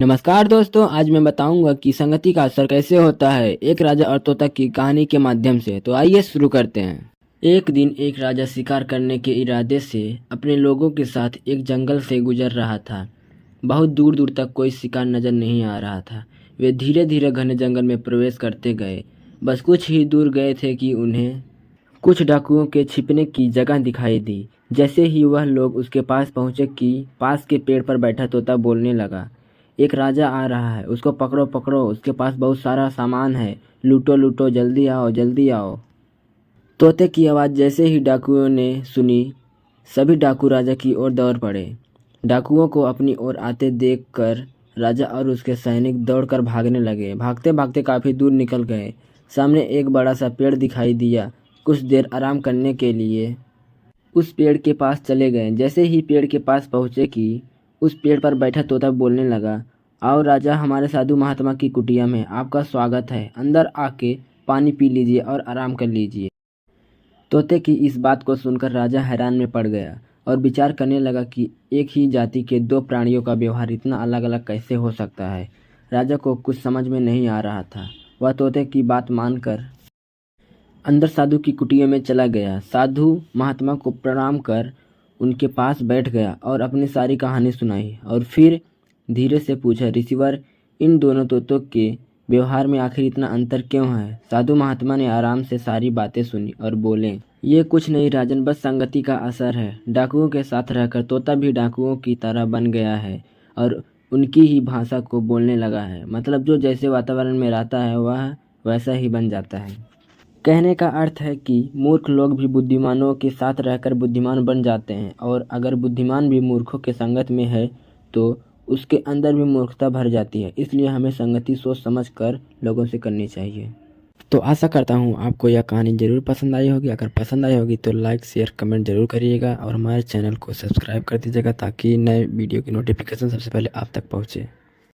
नमस्कार दोस्तों, आज मैं बताऊंगा कि संगति का असर कैसे होता है एक राजा और तोता की कहानी के माध्यम से। तो आइए शुरू करते हैं। एक दिन एक राजा शिकार करने के इरादे से अपने लोगों के साथ एक जंगल से गुजर रहा था। बहुत दूर दूर तक कोई शिकार नजर नहीं आ रहा था। वे धीरे धीरे घने जंगल में प्रवेश करते गए। बस कुछ ही दूर गए थे कि उन्हें कुछ डाकुओं के छिपने की जगह दिखाई दी। जैसे ही वह लोग उसके पास पहुंचे कि पास के पेड़ पर बैठा तोता बोलने लगा, एक राजा आ रहा है, उसको पकड़ो पकड़ो, उसके पास बहुत सारा सामान है, लूटो लूटो, जल्दी आओ जल्दी आओ। तोते की आवाज़ जैसे ही डाकुओं ने सुनी, सभी डाकू राजा की ओर दौड़ पड़े। डाकुओं को अपनी ओर आते देखकर राजा और उसके सैनिक दौड़कर भागने लगे। भागते भागते काफ़ी दूर निकल गए। सामने एक बड़ा सा पेड़ दिखाई दिया। कुछ देर आराम करने के लिए उस पेड़ के पास चले गए। जैसे ही पेड़ के पास पहुँचे कि उस पेड़ पर बैठा तोता बोलने लगा, आओ राजा, हमारे साधु महात्मा की कुटिया में आपका स्वागत है। अंदर आके पानी पी लीजिए और आराम कर लीजिए। तोते की इस बात को सुनकर राजा हैरान में पड़ गया और विचार करने लगा कि एक ही जाति के दो प्राणियों का व्यवहार इतना अलग अलग कैसे हो सकता है। राजा को कुछ समझ में नहीं आ रहा था। वह तोते की बात मानकर अंदर साधु की कुटिया में चला गया। साधु महात्मा को प्रणाम कर उनके पास बैठ गया और अपनी सारी कहानी सुनाई और फिर धीरे से पूछा, ऋषिवर, इन दोनों तोतों के व्यवहार में आखिर इतना अंतर क्यों है। साधु महात्मा ने आराम से सारी बातें सुनी और बोले, ये कुछ नहीं राजन, बस संगति का असर है। डाकुओं के साथ रहकर तोता भी डाकुओं की तरह बन गया है और उनकी ही भाषा को बोलने लगा है। मतलब जो जैसे वातावरण में रहता है वह वैसा ही बन जाता है। कहने का अर्थ है कि मूर्ख लोग भी बुद्धिमानों के साथ रहकर बुद्धिमान बन जाते हैं, और अगर बुद्धिमान भी मूर्खों के संगत में है तो उसके अंदर भी मूर्खता भर जाती है। इसलिए हमें संगति सोच समझ कर लोगों से करनी चाहिए। तो आशा करता हूँ आपको यह कहानी ज़रूर पसंद आई होगी। अगर पसंद आई होगी तो लाइक शेयर कमेंट ज़रूर करिएगा और हमारे चैनल को सब्सक्राइब कर दीजिएगा ताकि नए वीडियो की नोटिफिकेशन सबसे पहले आप तक पहुँचे।